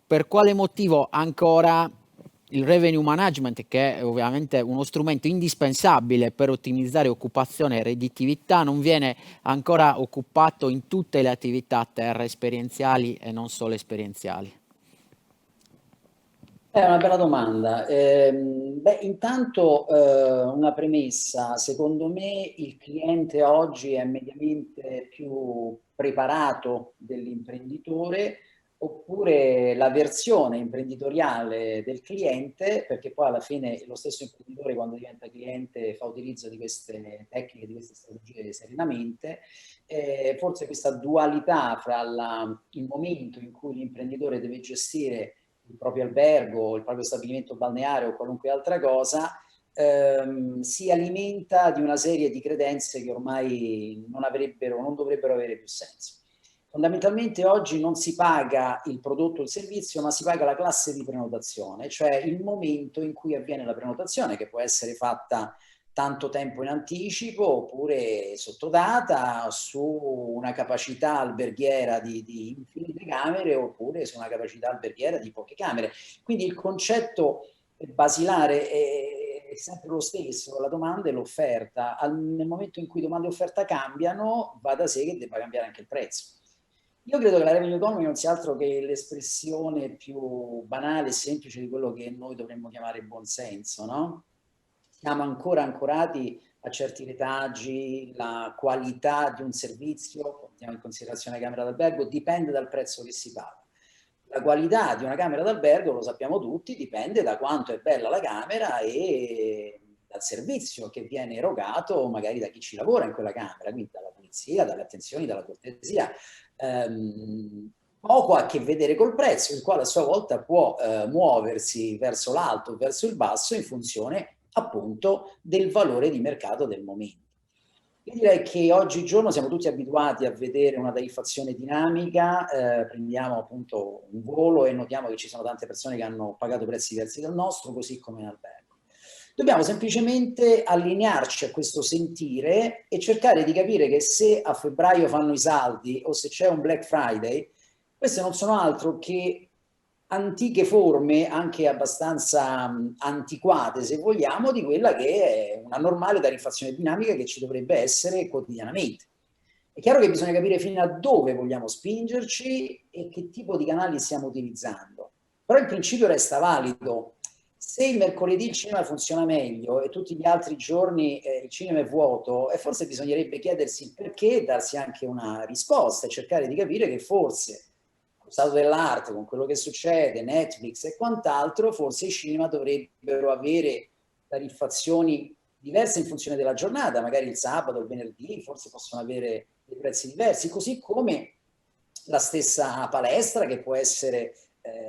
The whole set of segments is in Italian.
per quale motivo ancora il revenue management, che è ovviamente uno strumento indispensabile per ottimizzare occupazione e redditività, non viene ancora occupato in tutte le attività a terra esperienziali e non solo esperienziali? È una bella domanda. Intanto una premessa, secondo me il cliente oggi è mediamente più preparato dell'imprenditore, oppure la versione imprenditoriale del cliente, perché poi alla fine lo stesso imprenditore quando diventa cliente fa utilizzo di queste tecniche, di queste strategie serenamente. Forse questa dualità fra il momento in cui l'imprenditore deve gestire il proprio albergo, il proprio stabilimento balneare o qualunque altra cosa, si alimenta di una serie di credenze che ormai non dovrebbero avere più senso. Fondamentalmente oggi non si paga il prodotto o il servizio, ma si paga la classe di prenotazione, cioè il momento in cui avviene la prenotazione, che può essere fatta tanto tempo in anticipo oppure sottodata su una capacità alberghiera di infinite camere oppure su una capacità alberghiera di poche camere. Quindi il concetto basilare è sempre lo stesso, la domanda e l'offerta. Nel momento in cui domanda e offerta cambiano, va da sé che debba cambiare anche il prezzo. Io credo che la revenue economy non sia altro che l'espressione più banale e semplice di quello che noi dovremmo chiamare buonsenso, no? Siamo ancora ancorati a certi retaggi, la qualità di un servizio, prendiamo in considerazione la camera d'albergo, dipende dal prezzo che si paga. La qualità di una camera d'albergo, lo sappiamo tutti, dipende da quanto è bella la camera e dal servizio che viene erogato magari da chi ci lavora in quella camera, quindi dalla pulizia, dalle attenzioni, dalla cortesia. Poco ha a che vedere col prezzo, il quale a sua volta può muoversi verso l'alto o verso il basso in funzione appunto del valore di mercato del momento. Io direi che oggigiorno siamo tutti abituati a vedere una tariffazione dinamica, prendiamo appunto un volo e notiamo che ci sono tante persone che hanno pagato prezzi diversi dal nostro, così come in albergo. Dobbiamo semplicemente allinearci a questo sentire e cercare di capire che se a febbraio fanno i saldi o se c'è un Black Friday, queste non sono altro che antiche forme, anche abbastanza antiquate se vogliamo, di quella che è una normale tariffazione dinamica che ci dovrebbe essere quotidianamente. È chiaro che bisogna capire fino a dove vogliamo spingerci e che tipo di canali stiamo utilizzando, però il principio resta valido. Se il mercoledì il cinema funziona meglio e tutti gli altri giorni il cinema è vuoto, e forse bisognerebbe chiedersi il perché e darsi anche una risposta e cercare di capire che forse lo stato dell'arte, con quello che succede, Netflix e quant'altro, forse i cinema dovrebbero avere tariffazioni diverse in funzione della giornata, magari il sabato, il venerdì, forse possono avere dei prezzi diversi, così come la stessa palestra che può essere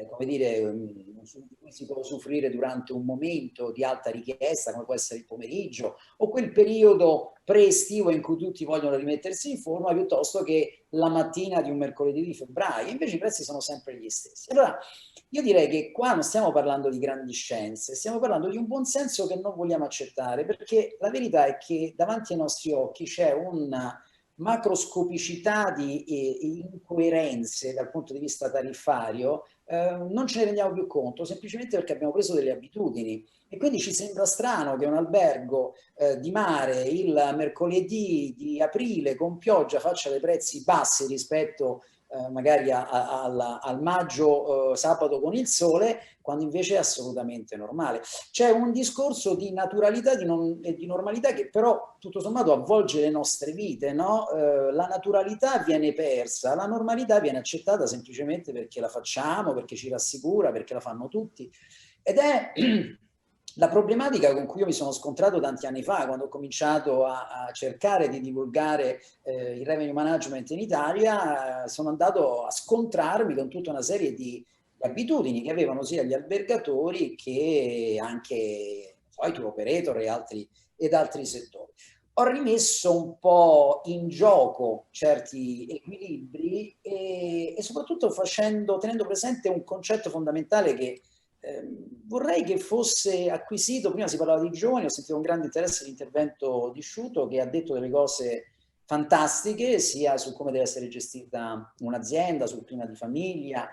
come dire, di cui si può usufruire durante un momento di alta richiesta, come può essere il pomeriggio, o quel periodo pre-estivo in cui tutti vogliono rimettersi in forma, piuttosto che la mattina di un mercoledì di febbraio. Invece i prezzi sono sempre gli stessi. Allora, io direi che qua non stiamo parlando di grandi scienze, stiamo parlando di un buonsenso che non vogliamo accettare, perché la verità è che davanti ai nostri occhi c'è una macroscopicità di incoerenze dal punto di vista tariffario, non ce ne rendiamo più conto, semplicemente perché abbiamo preso delle abitudini. E quindi ci sembra strano che un albergo di mare il mercoledì di aprile con pioggia faccia dei prezzi bassi rispetto magari al maggio sabato con il sole, quando invece è assolutamente normale. C'è un discorso di naturalità e di normalità che però tutto sommato avvolge le nostre vite, no? La naturalità viene persa, la normalità viene accettata semplicemente perché la facciamo, perché ci rassicura, perché la fanno tutti. Ed è la problematica con cui io mi sono scontrato tanti anni fa, quando ho cominciato a cercare di divulgare il revenue management in Italia, sono andato a scontrarmi con tutta una serie di abitudini che avevano sia gli albergatori che anche i tour operator ed altri settori. Ho rimesso un po' in gioco certi equilibri e soprattutto tenendo presente un concetto fondamentale che vorrei che fosse acquisito. Prima si parlava di giovani, ho sentito con grande interesse l'intervento di Sciuto che ha detto delle cose fantastiche sia su come deve essere gestita un'azienda, sul clima di famiglia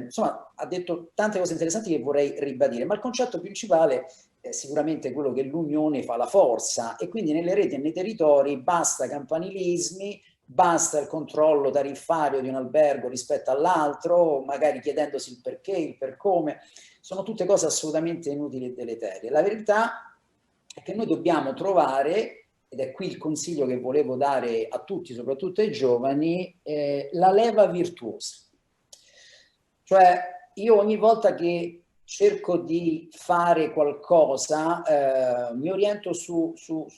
insomma, ha detto tante cose interessanti che vorrei ribadire, ma il concetto principale è sicuramente quello che l'unione fa la forza, e quindi nelle reti e nei territori basta campanilismi, basta il controllo tariffario di un albergo rispetto all'altro, magari chiedendosi il perché, il per come. Sono tutte cose assolutamente inutili e deleterie. La verità è che noi dobbiamo trovare, ed è qui il consiglio che volevo dare a tutti, soprattutto ai giovani, la leva virtuosa. Cioè, io ogni volta che cerco di fare qualcosa, mi oriento su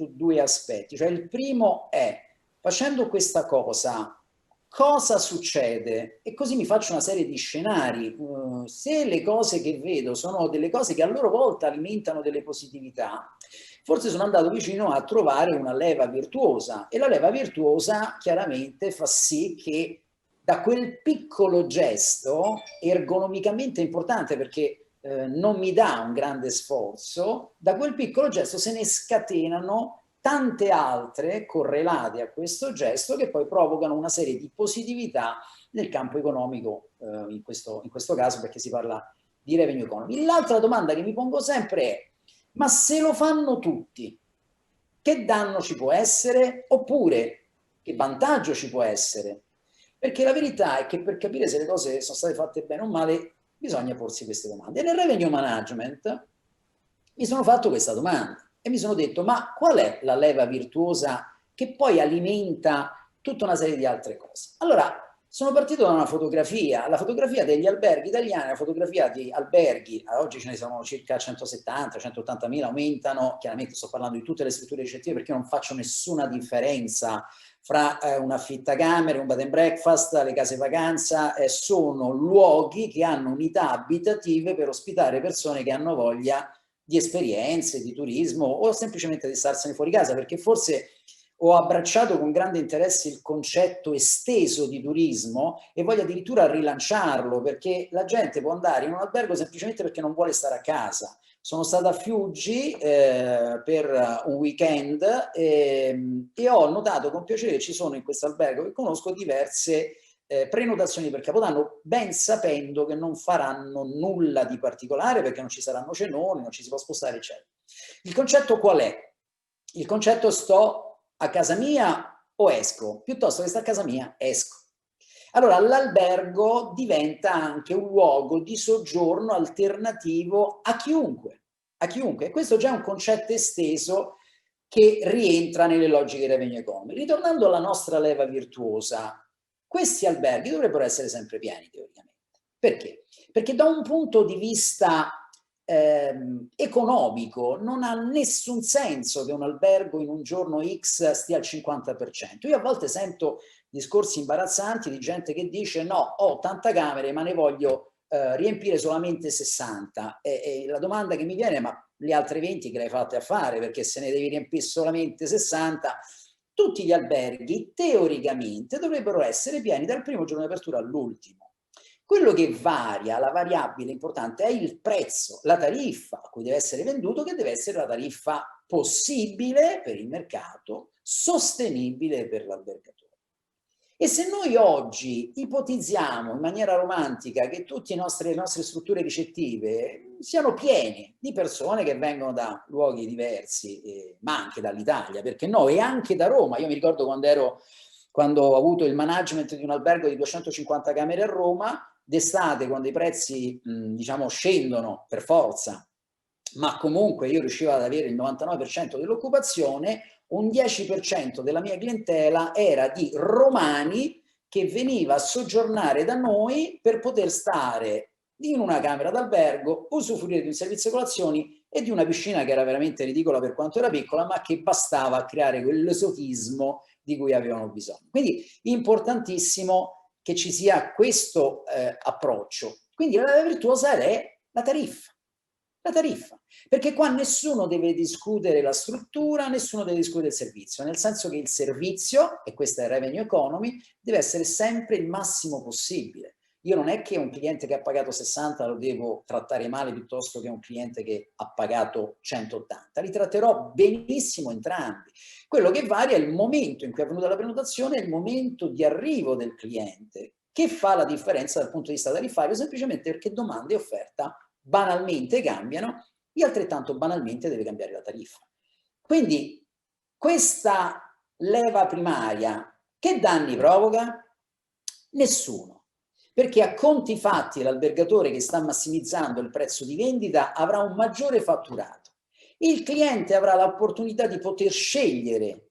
due aspetti. Cioè, il primo è, facendo questa cosa succede? E così mi faccio una serie di scenari. Se le cose che vedo sono delle cose che a loro volta alimentano delle positività, forse sono andato vicino a trovare una leva virtuosa, e la leva virtuosa chiaramente fa sì che da quel piccolo gesto, ergonomicamente importante perché non mi dà un grande sforzo, da quel piccolo gesto se ne scatenano tante altre correlate a questo gesto che poi provocano una serie di positività nel campo economico, in questo caso, perché si parla di revenue economy. L'altra domanda che mi pongo sempre è: ma se lo fanno tutti, che danno ci può essere? Oppure che vantaggio ci può essere? Perché la verità è che per capire se le cose sono state fatte bene o male bisogna porsi queste domande. E nel revenue management mi sono fatto questa domanda e mi sono detto: ma qual è la leva virtuosa che poi alimenta tutta una serie di altre cose? Allora, sono partito da una fotografia, la fotografia degli alberghi italiani, la fotografia di alberghi, oggi ce ne sono circa 170, 180 mila, aumentano, chiaramente sto parlando di tutte le strutture ricettive perché io non faccio nessuna differenza fra un affittacamere, un bed and breakfast, le case vacanza, sono luoghi che hanno unità abitative per ospitare persone che hanno voglia di esperienze, di turismo o semplicemente di starsene fuori casa, perché forse ho abbracciato con grande interesse il concetto esteso di turismo e voglio addirittura rilanciarlo, perché la gente può andare in un albergo semplicemente perché non vuole stare a casa. Sono stata a Fiuggi per un weekend e ho notato con piacere che ci sono in questo albergo che conosco diverse prenotazioni per Capodanno, ben sapendo che non faranno nulla di particolare perché non ci saranno cenoni, non ci si può spostare, eccetera. Il concetto qual è? Il concetto: sto a casa mia o esco? Piuttosto che sta a casa mia, esco. Allora l'albergo diventa anche un luogo di soggiorno alternativo a chiunque, a chiunque. E questo già è un concetto esteso che rientra nelle logiche revenue economy. Ritornando alla nostra leva virtuosa, questi alberghi dovrebbero essere sempre pieni teoricamente. Perché? Perché da un punto di vista economico non ha nessun senso che un albergo in un giorno X stia al 50%. Io a volte sento discorsi imbarazzanti di gente che dice: no, ho 80 camere ma ne voglio riempire solamente 60, e la domanda che mi viene è: ma le altre 20 che le hai fatte a fare? Perché se ne devi riempire solamente 60? Tutti gli alberghi teoricamente dovrebbero essere pieni dal primo giorno di apertura all'ultimo. Quello che varia, la variabile importante, è il prezzo, la tariffa a cui deve essere venduto, che deve essere la tariffa possibile per il mercato, sostenibile per l'albergatore. E se noi oggi ipotizziamo in maniera romantica che tutte le nostre strutture ricettive siano piene di persone che vengono da luoghi diversi, ma anche dall'Italia, perché no, e anche da Roma. Io mi ricordo quando ho avuto il management di un albergo di 250 camere a Roma, d'estate, quando i prezzi diciamo scendono per forza, ma comunque io riuscivo ad avere il 99% dell'occupazione, un 10% della mia clientela era di romani che veniva a soggiornare da noi per poter stare in una camera d'albergo, usufruire di un servizio colazioni e di una piscina che era veramente ridicola per quanto era piccola, ma che bastava a creare quell'esotismo di cui avevano bisogno. Quindi importantissimo che ci sia questo approccio. Quindi la virtuosa è la tariffa. La tariffa, perché qua nessuno deve discutere la struttura, nessuno deve discutere il servizio, nel senso che il servizio, e questa è revenue economy, deve essere sempre il massimo possibile. Io non è che un cliente che ha pagato 60 lo devo trattare male piuttosto che un cliente che ha pagato 180, li tratterò benissimo entrambi. Quello che varia è il momento in cui è avvenuta la prenotazione e il momento di arrivo del cliente. che fa la differenza dal punto di vista tariffario? Semplicemente perché domanda e offerta banalmente cambiano e altrettanto banalmente deve cambiare la tariffa. Quindi questa leva primaria che danni provoca? Nessuno, perché a conti fatti l'albergatore che sta massimizzando il prezzo di vendita avrà un maggiore fatturato. Il cliente avrà l'opportunità di poter scegliere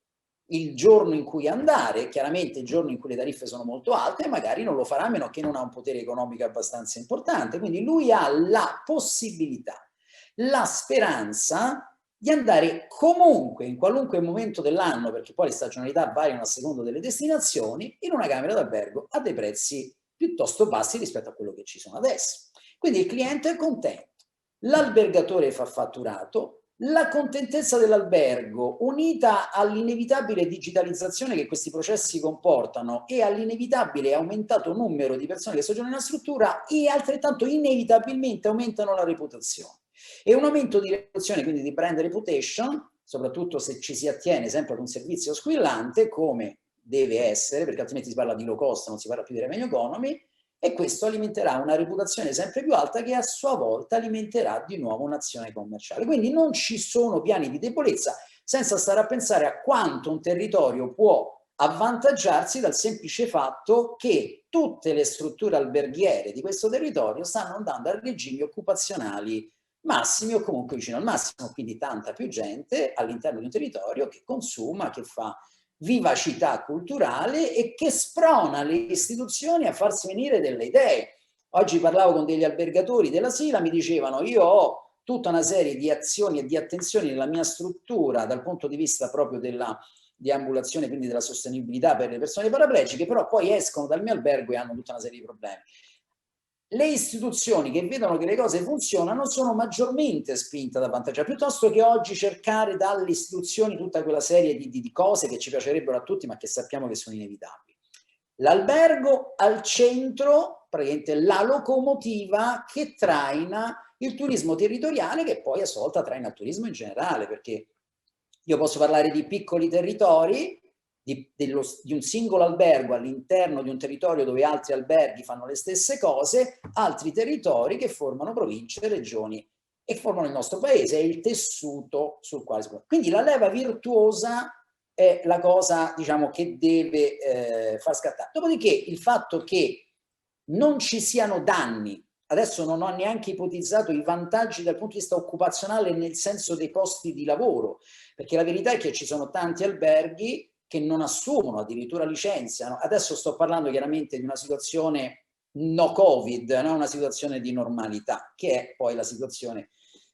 il giorno in cui andare, chiaramente il giorno in cui le tariffe sono molto alte, magari non lo farà a meno che non ha un potere economico abbastanza importante, quindi lui ha la possibilità, la speranza di andare comunque, in qualunque momento dell'anno, perché poi le stagionalità variano a seconda delle destinazioni, in una camera d'albergo a dei prezzi piuttosto bassi rispetto a quello che ci sono adesso. Quindi il cliente è contento, l'albergatore fa fatturato, la contentezza dell'albergo unita all'inevitabile digitalizzazione che questi processi comportano e all'inevitabile aumentato numero di persone che soggiornano nella struttura e altrettanto inevitabilmente aumentano la reputazione. E un aumento di reputazione, quindi di brand reputation, soprattutto se ci si attiene sempre ad un servizio squillante, come deve essere, perché altrimenti si parla di low cost, non si parla più di revenue economy, e questo alimenterà una reputazione sempre più alta che a sua volta alimenterà di nuovo un'azione commerciale. Quindi non ci sono piani di debolezza senza stare a pensare a quanto un territorio può avvantaggiarsi dal semplice fatto che tutte le strutture alberghiere di questo territorio stanno andando a regimi occupazionali massimi o comunque vicino al massimo, quindi tanta più gente all'interno di un territorio che consuma, che fa vivacità culturale e che sprona le istituzioni a farsi venire delle idee. Oggi parlavo con degli albergatori della Sila, mi dicevano io ho tutta una serie di azioni e di attenzioni nella mia struttura dal punto di vista proprio della deambulazione, quindi della sostenibilità per le persone paraplegiche, però poi escono dal mio albergo e hanno tutta una serie di problemi. Le istituzioni che vedono che le cose funzionano sono maggiormente spinte ad avvantaggiare, piuttosto che oggi cercare dalle istituzioni tutta quella serie di cose che ci piacerebbero a tutti ma che sappiamo che sono inevitabili. L'albergo al centro, praticamente la locomotiva che traina il turismo territoriale, che poi a sua volta traina il turismo in generale, perché io posso parlare di piccoli territori, di un singolo albergo all'interno di un territorio dove altri alberghi fanno le stesse cose, altri territori che formano province, regioni e formano il nostro paese, è il tessuto sul quale si può. Quindi la leva virtuosa è la cosa, diciamo, che deve far scattare. Dopodiché il fatto che non ci siano danni, adesso non ho neanche ipotizzato i vantaggi dal punto di vista occupazionale nel senso dei posti di lavoro, perché la verità è che ci sono tanti alberghi che non assumono, addirittura licenziano. Adesso sto parlando chiaramente di una situazione no Covid, no? Una situazione di normalità, che è poi la situazione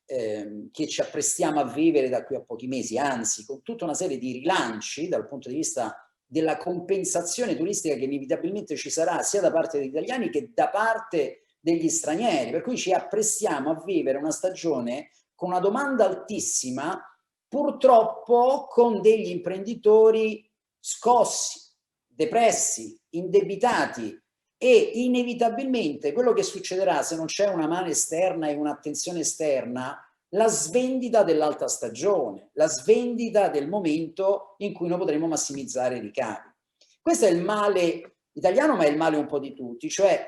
che ci apprestiamo a vivere da qui a pochi mesi, anzi con tutta una serie di rilanci dal punto di vista della compensazione turistica che inevitabilmente ci sarà sia da parte degli italiani che da parte degli stranieri, per cui ci apprestiamo a vivere una stagione con una domanda altissima, purtroppo con degli imprenditori scossi, depressi, indebitati, e inevitabilmente quello che succederà se non c'è una mano esterna e un'attenzione esterna, la svendita dell'alta stagione, la svendita del momento in cui noi potremo massimizzare i ricavi. Questo è il male italiano, ma è il male un po' di tutti, cioè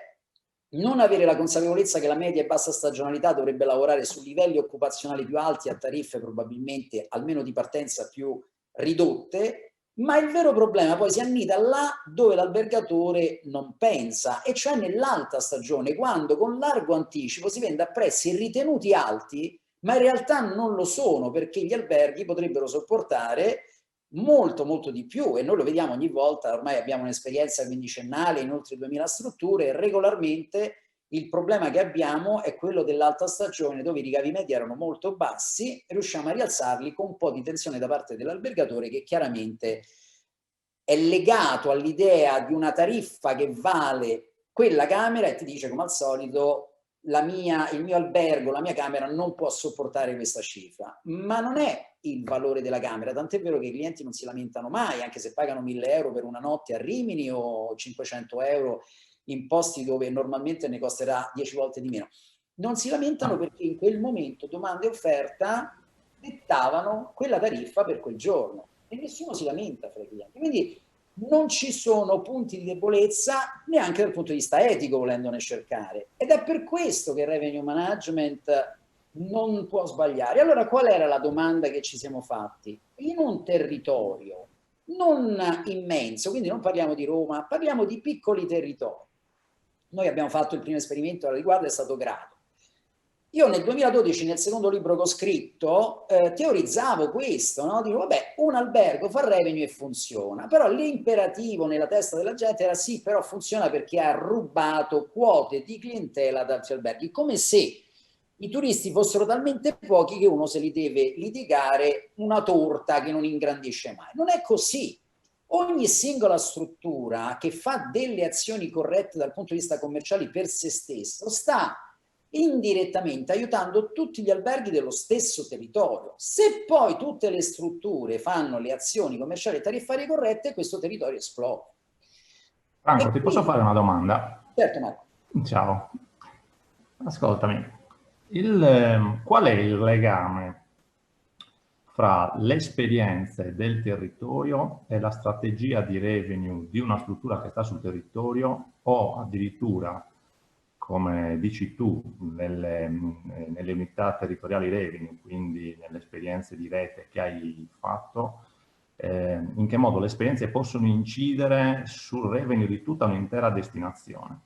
non avere la consapevolezza che la media e bassa stagionalità dovrebbe lavorare su livelli occupazionali più alti a tariffe probabilmente almeno di partenza più ridotte, ma il vero problema poi si annida là dove l'albergatore non pensa, e cioè nell'alta stagione, quando con largo anticipo si vende a prezzi ritenuti alti, ma in realtà non lo sono, perché gli alberghi potrebbero sopportare molto di più, e noi lo vediamo ogni volta, ormai abbiamo un'esperienza quindicennale in oltre 2000 strutture, e regolarmente il problema che abbiamo è quello dell'alta stagione, dove i ricavi medi erano molto bassi e riusciamo a rialzarli con un po' di tensione da parte dell'albergatore, che chiaramente è legato all'idea di una tariffa che vale quella camera e ti dice come al solito il mio albergo, la mia camera non può sopportare questa cifra, ma non è il valore della camera, tant'è vero che i clienti non si lamentano mai, anche se pagano 1000 euro per una notte a Rimini o 500 euro in posti dove normalmente ne costerà 10 volte di meno. Non si lamentano perché in quel momento domanda e offerta dettavano quella tariffa per quel giorno e nessuno si lamenta fra i clienti. Quindi non ci sono punti di debolezza neanche dal punto di vista etico, volendone cercare. Ed è per questo che il revenue management non può sbagliare. Allora, qual era la domanda che ci siamo fatti? In un territorio non immenso, quindi non parliamo di Roma, parliamo di piccoli territori. Noi abbiamo fatto il primo esperimento al riguardo, è stato Grado. Io nel 2012, nel secondo libro che ho scritto, teorizzavo questo, no? Dico, vabbè, un albergo fa revenue e funziona, però l'imperativo nella testa della gente era sì, però funziona perché ha rubato quote di clientela da altri alberghi, come se i turisti fossero talmente pochi che uno se li deve litigare una torta che non ingrandisce mai. Non è così. Ogni singola struttura che fa delle azioni corrette dal punto di vista commerciale per se stesso sta indirettamente aiutando tutti gli alberghi dello stesso territorio. Se poi tutte le strutture fanno le azioni commerciali e tariffarie corrette, questo territorio esplode. Franco, ti posso fare una domanda? Certo, Marco. Ciao. Ascoltami, qual è il legame fra le esperienze del territorio e la strategia di revenue di una struttura che sta sul territorio o addirittura, come dici tu, nelle unità territoriali revenue, quindi nelle esperienze di rete che hai fatto, in che modo le esperienze possono incidere sul revenue di tutta un'intera destinazione?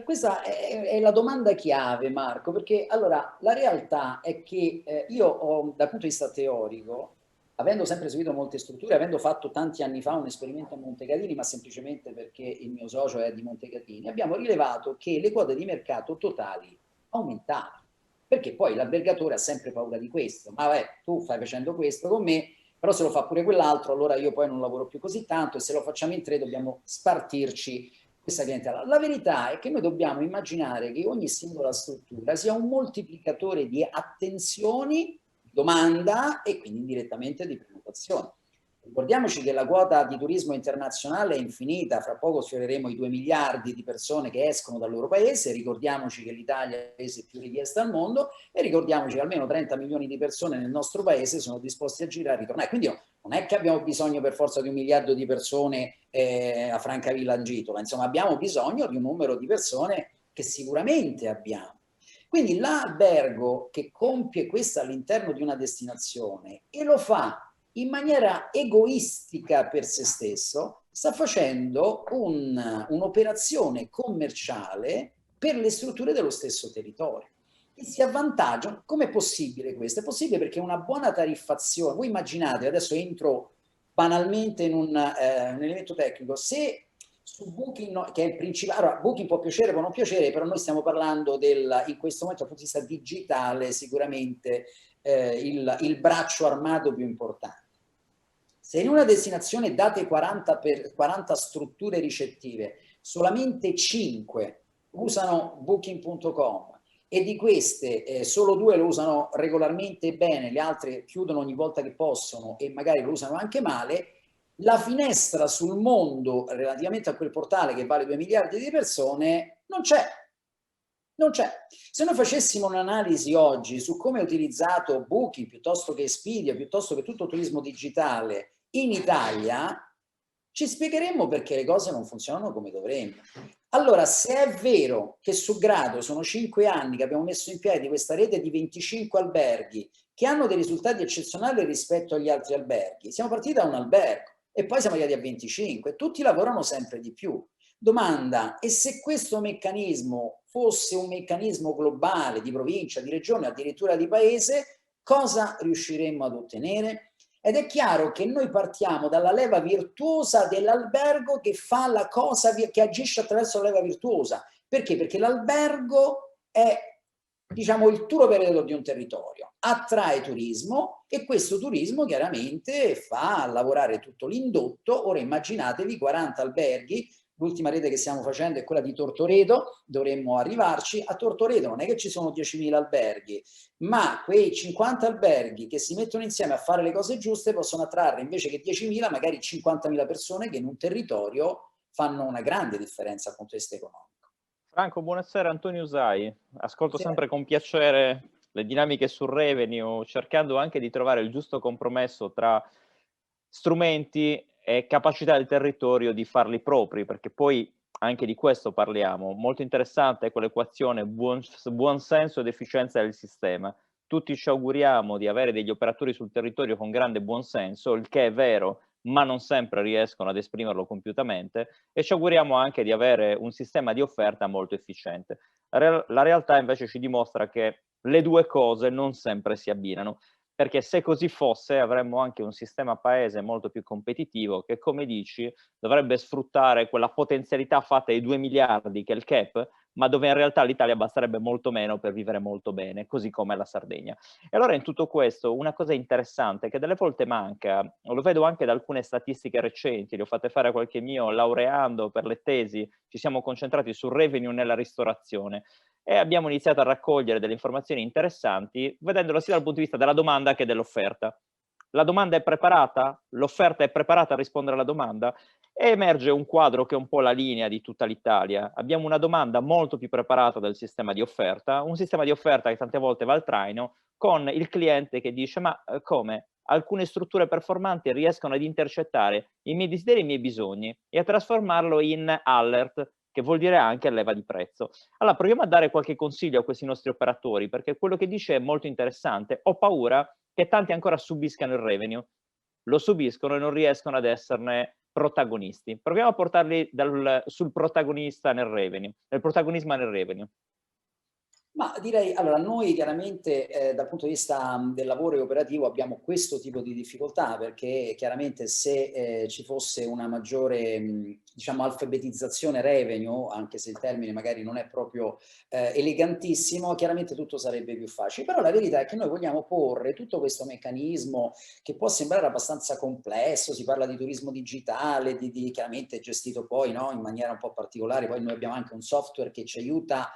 Questa è la domanda chiave, Marco, perché allora la realtà è che io ho, dal punto di vista teorico, avendo sempre seguito molte strutture, avendo fatto tanti anni fa un esperimento a Montecatini, ma semplicemente perché il mio socio è di Montecatini, abbiamo rilevato che le quote di mercato totali aumentavano. Perché poi l'albergatore ha sempre paura di questo. Ma vabbè, tu stai facendo questo con me, però se lo fa pure quell'altro, allora io poi non lavoro più così tanto e se lo facciamo in tre dobbiamo spartirci questa clientela. La verità è che noi dobbiamo immaginare che ogni singola struttura sia un moltiplicatore di attenzioni, domanda e quindi indirettamente di prenotazione. Ricordiamoci che la quota di turismo internazionale è infinita, fra poco sfioreremo i 2 miliardi di persone che escono dal loro paese, ricordiamoci che l'Italia è il paese più richiesto al mondo e ricordiamoci che almeno 30 milioni di persone nel nostro paese sono disposti a girare e ritornare. Quindi non è che abbiamo bisogno per forza di 1 miliardo di persone a Francavilla Angitola, insomma abbiamo bisogno di un numero di persone che sicuramente abbiamo. Quindi l'albergo che compie questo all'interno di una destinazione e lo fa in maniera egoistica per se stesso, sta facendo un'operazione commerciale per le strutture dello stesso territorio. E si avvantaggiano. Com'è possibile questo? È possibile perché una buona tariffazione, voi immaginate, adesso entro banalmente in un elemento tecnico, se su Booking, no, che è il principale, allora Booking può piacere, può non piacere, però noi stiamo parlando in questo momento dal punto di vista digitale sicuramente il braccio armato più importante. Se in una destinazione date 40 strutture ricettive, solamente 5 usano booking.com e di queste solo 2 lo usano regolarmente bene, le altre chiudono ogni volta che possono e magari lo usano anche male, la finestra sul mondo relativamente a quel portale che vale 2 miliardi di persone non c'è. Non c'è. Se noi facessimo un'analisi oggi su come è utilizzato Booking piuttosto che Expedia, piuttosto che tutto il turismo digitale in Italia, ci spiegheremmo perché le cose non funzionano come dovrebbero. Allora, se è vero che su Grado sono 5 anni che abbiamo messo in piedi questa rete di 25 alberghi che hanno dei risultati eccezionali rispetto agli altri alberghi, siamo partiti da un albergo e poi siamo arrivati a 25, tutti lavorano sempre di più. Domanda, e se questo meccanismo fosse un meccanismo globale, di provincia, di regione, addirittura di paese, cosa riusciremmo ad ottenere? Ed è chiaro che noi partiamo dalla leva virtuosa dell'albergo che fa la cosa, che agisce attraverso la leva virtuosa. Perché? Perché l'albergo è, diciamo, il tour operator di un territorio, attrae turismo e questo turismo chiaramente fa lavorare tutto l'indotto. Ora immaginatevi 40 alberghi. L'ultima rete che stiamo facendo è quella di Tortoreto, dovremmo arrivarci. A Tortoreto non è che ci sono 10.000 alberghi, ma quei 50 alberghi che si mettono insieme a fare le cose giuste possono attrarre invece che 10.000, magari 50.000 persone che in un territorio fanno una grande differenza dal punto di vista economico. Franco, buonasera, Antonio Usai. Ascolto Sì. sempre con piacere le dinamiche sul revenue, cercando anche di trovare il giusto compromesso tra strumenti e capacità del territorio di farli propri, perché poi anche di questo parliamo. Molto interessante è quell'equazione buon senso ed efficienza del sistema. Tutti ci auguriamo di avere degli operatori sul territorio con grande buonsenso, il che è vero, ma non sempre riescono ad esprimerlo compiutamente, e ci auguriamo anche di avere un sistema di offerta molto efficiente. La realtà invece ci dimostra che le due cose non sempre si abbinano, perché se così fosse avremmo anche un sistema paese molto più competitivo che, come dici, dovrebbe sfruttare quella potenzialità fatta di 2 miliardi che è il CAP, ma dove in realtà l'Italia basterebbe molto meno per vivere molto bene, così come la Sardegna. E allora in tutto questo una cosa interessante che delle volte manca, lo vedo anche da alcune statistiche recenti, le ho fatte fare a qualche mio laureando per le tesi, ci siamo concentrati sul revenue nella ristorazione e abbiamo iniziato a raccogliere delle informazioni interessanti, vedendolo sia dal punto di vista della domanda che dell'offerta. La domanda è preparata, l'offerta è preparata a rispondere alla domanda, e emerge un quadro che è un po' la linea di tutta l'Italia. Abbiamo una domanda molto più preparata del sistema di offerta, un sistema di offerta che tante volte va al traino, con il cliente che dice: ma come? Alcune strutture performanti riescono ad intercettare i miei desideri e i miei bisogni e a trasformarlo in alert, che vuol dire anche leva di prezzo. Allora proviamo a dare qualche consiglio a questi nostri operatori, perché quello che dice è molto interessante. Ho paura che tanti ancora subiscano il revenue, lo subiscono e non riescono ad esserne protagonisti. Proviamo a portarli sul protagonista nel revenue, nel protagonismo nel revenue. Ma direi, allora, noi chiaramente dal punto di vista del lavoro e operativo abbiamo questo tipo di difficoltà, perché chiaramente se ci fosse una maggiore, diciamo, alfabetizzazione revenue, anche se il termine magari non è proprio elegantissimo, chiaramente tutto sarebbe più facile. Però la verità è che noi vogliamo porre tutto questo meccanismo che può sembrare abbastanza complesso, si parla di turismo digitale, chiaramente gestito poi, no, in maniera un po' particolare, poi noi abbiamo anche un software che ci aiuta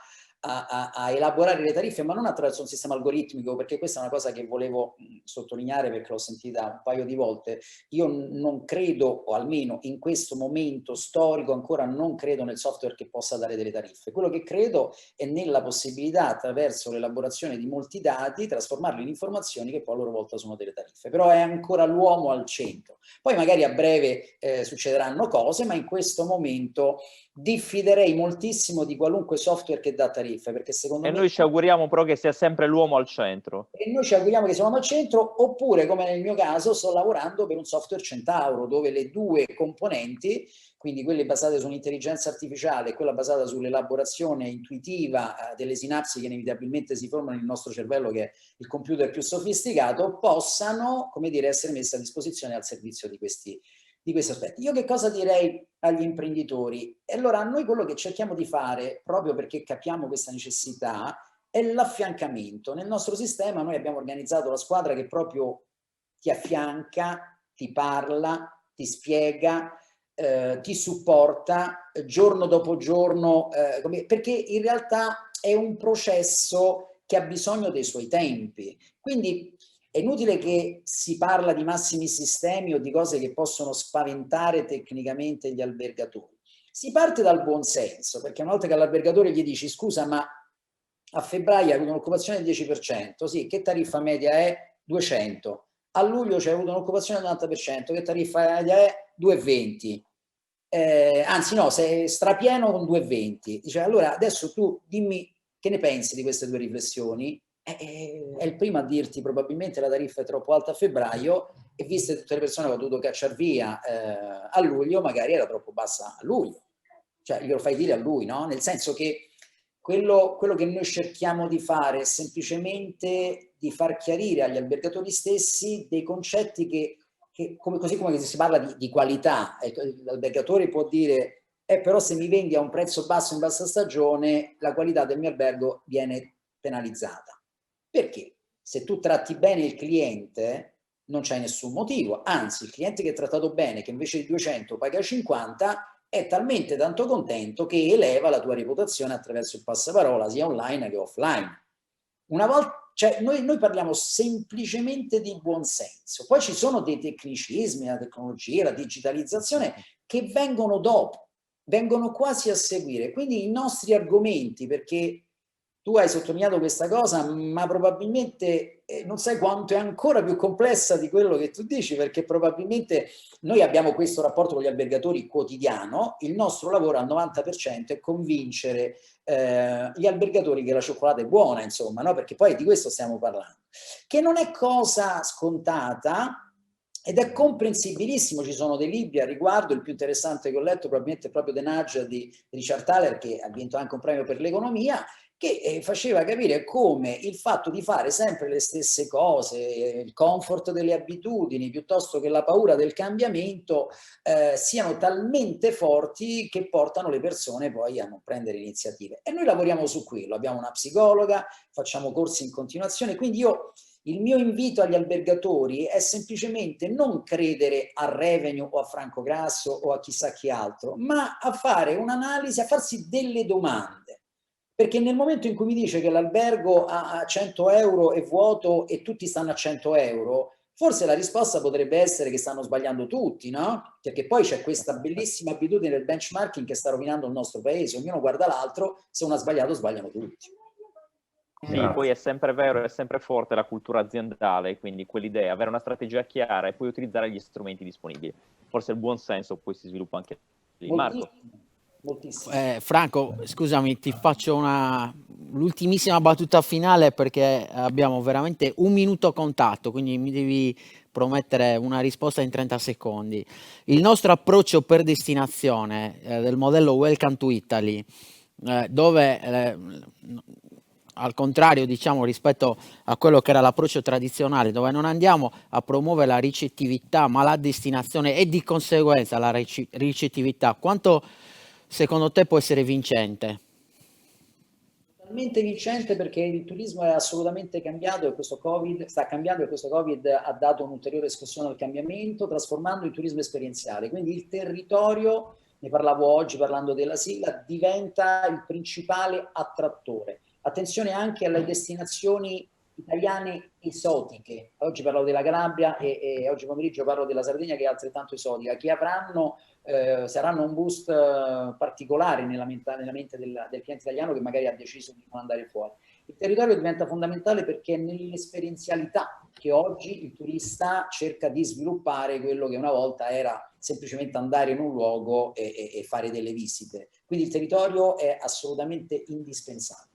a elaborare le tariffe, ma non attraverso un sistema algoritmico, perché questa è una cosa che volevo sottolineare perché l'ho sentita un paio di volte. Io non credo, o almeno in questo momento storico ancora non credo nel software che possa dare delle tariffe. Quello che credo è nella possibilità, attraverso l'elaborazione di molti dati, trasformarli in informazioni che poi a loro volta sono delle tariffe. Però è ancora l'uomo al centro. Poi magari a breve succederanno cose, ma in questo momento diffiderei moltissimo di qualunque software che dà tariffe, perché secondo me... E noi ci auguriamo però che sia sempre l'uomo al centro. E noi ci auguriamo che siamo al centro, oppure, come nel mio caso, sto lavorando per un software Centauro, dove le due componenti, quindi quelle basate sull'intelligenza artificiale e quella basata sull'elaborazione intuitiva delle sinapsi che inevitabilmente si formano nel nostro cervello, che è il computer più sofisticato, possano, come dire, essere messe a disposizione al servizio di questi aspetti. Io che cosa direi agli imprenditori? E allora noi quello che cerchiamo di fare, proprio perché capiamo questa necessità, è l'affiancamento. Nel nostro sistema noi abbiamo organizzato la squadra che proprio ti affianca, ti parla, ti spiega, ti supporta giorno dopo giorno, perché in realtà è un processo che ha bisogno dei suoi tempi. Quindi è inutile che si parla di massimi sistemi o di cose che possono spaventare tecnicamente gli albergatori. Si parte dal buon senso, perché una volta che all'albergatore gli dici: scusa, ma a febbraio hai avuto un'occupazione del 10%, sì, che tariffa media è? 200. A luglio c'è avuto un'occupazione del 90%, che tariffa media è? 2,20. Anzi no, sei strapieno con 2,20. Dice: allora adesso tu dimmi che ne pensi di queste due riflessioni. È il primo a dirti probabilmente la tariffa è troppo alta a febbraio, e viste tutte le persone che ho dovuto cacciare via a luglio, magari era troppo bassa a luglio. Cioè glielo fai dire a lui, no? Nel senso che quello che noi cerchiamo di fare è semplicemente di far chiarire agli albergatori stessi dei concetti che così come si parla di qualità, l'albergatore può dire: però se mi vendi a un prezzo basso in bassa stagione, la qualità del mio albergo viene penalizzata. Perché? Se tu tratti bene il cliente non c'è nessun motivo, anzi il cliente che è trattato bene, che invece di 200 paga 50, è talmente tanto contento che eleva la tua reputazione attraverso il passaparola sia online che offline. Una volta, cioè noi parliamo semplicemente di buonsenso, poi ci sono dei tecnicismi, la tecnologia, la digitalizzazione che vengono dopo, vengono quasi a seguire, quindi i nostri argomenti, perché tu hai sottolineato questa cosa, ma probabilmente non sai quanto è ancora più complessa di quello che tu dici, perché probabilmente noi abbiamo questo rapporto con gli albergatori quotidiano, il nostro lavoro al 90% è convincere gli albergatori che la cioccolata è buona, insomma, no? Perché poi di questo stiamo parlando, che non è cosa scontata. Ed è comprensibilissimo, ci sono dei libri a riguardo, il più interessante che ho letto probabilmente è proprio The Nudge di Richard Thaler, che ha vinto anche un premio per l'economia, che faceva capire come il fatto di fare sempre le stesse cose, il comfort delle abitudini, piuttosto che la paura del cambiamento, siano talmente forti che portano le persone poi a non prendere iniziative. E noi lavoriamo su quello, abbiamo una psicologa, facciamo corsi in continuazione, quindi il mio invito agli albergatori è semplicemente non credere a Revenue o a Franco Grasso o a chissà chi altro, ma a fare un'analisi, a farsi delle domande. Perché nel momento in cui mi dice che l'albergo a 100 euro è vuoto e tutti stanno a 100 euro, forse la risposta potrebbe essere che stanno sbagliando tutti, no? Perché poi c'è questa bellissima abitudine del benchmarking che sta rovinando il nostro paese. Ognuno guarda l'altro, se uno ha sbagliato, sbagliano tutti. Sì, poi è sempre vero, è sempre forte la cultura aziendale, quindi quell'idea, avere una strategia chiara e poi utilizzare gli strumenti disponibili. Forse il buon senso poi si sviluppa anche lì. Marco. Moltissimo. Franco, scusami, ti faccio l'ultimissima battuta finale perché abbiamo veramente un minuto contatto, quindi mi devi promettere una risposta in 30 secondi. Il nostro approccio per destinazione del modello Welcome to Italy, dove al contrario, diciamo, rispetto a quello che era l'approccio tradizionale, dove non andiamo a promuovere la ricettività, ma la destinazione e di conseguenza la ricettività, quanto secondo te può essere vincente? Totalmente vincente, perché il turismo è assolutamente cambiato e questo Covid sta cambiando, e questo Covid ha dato un'ulteriore escursione al cambiamento, trasformando il turismo esperienziale. Quindi il territorio, ne parlavo oggi parlando della sigla, diventa il principale attrattore. Attenzione anche alle destinazioni italiane esotiche. Oggi parlo della Calabria e oggi pomeriggio parlo della Sardegna, che è altrettanto esotica, che saranno un boost particolare nella mente del cliente italiano che magari ha deciso di non andare fuori. Il territorio diventa fondamentale perché è nell'esperienzialità che oggi il turista cerca di sviluppare quello che una volta era semplicemente andare in un luogo e fare delle visite. Quindi il territorio è assolutamente indispensabile.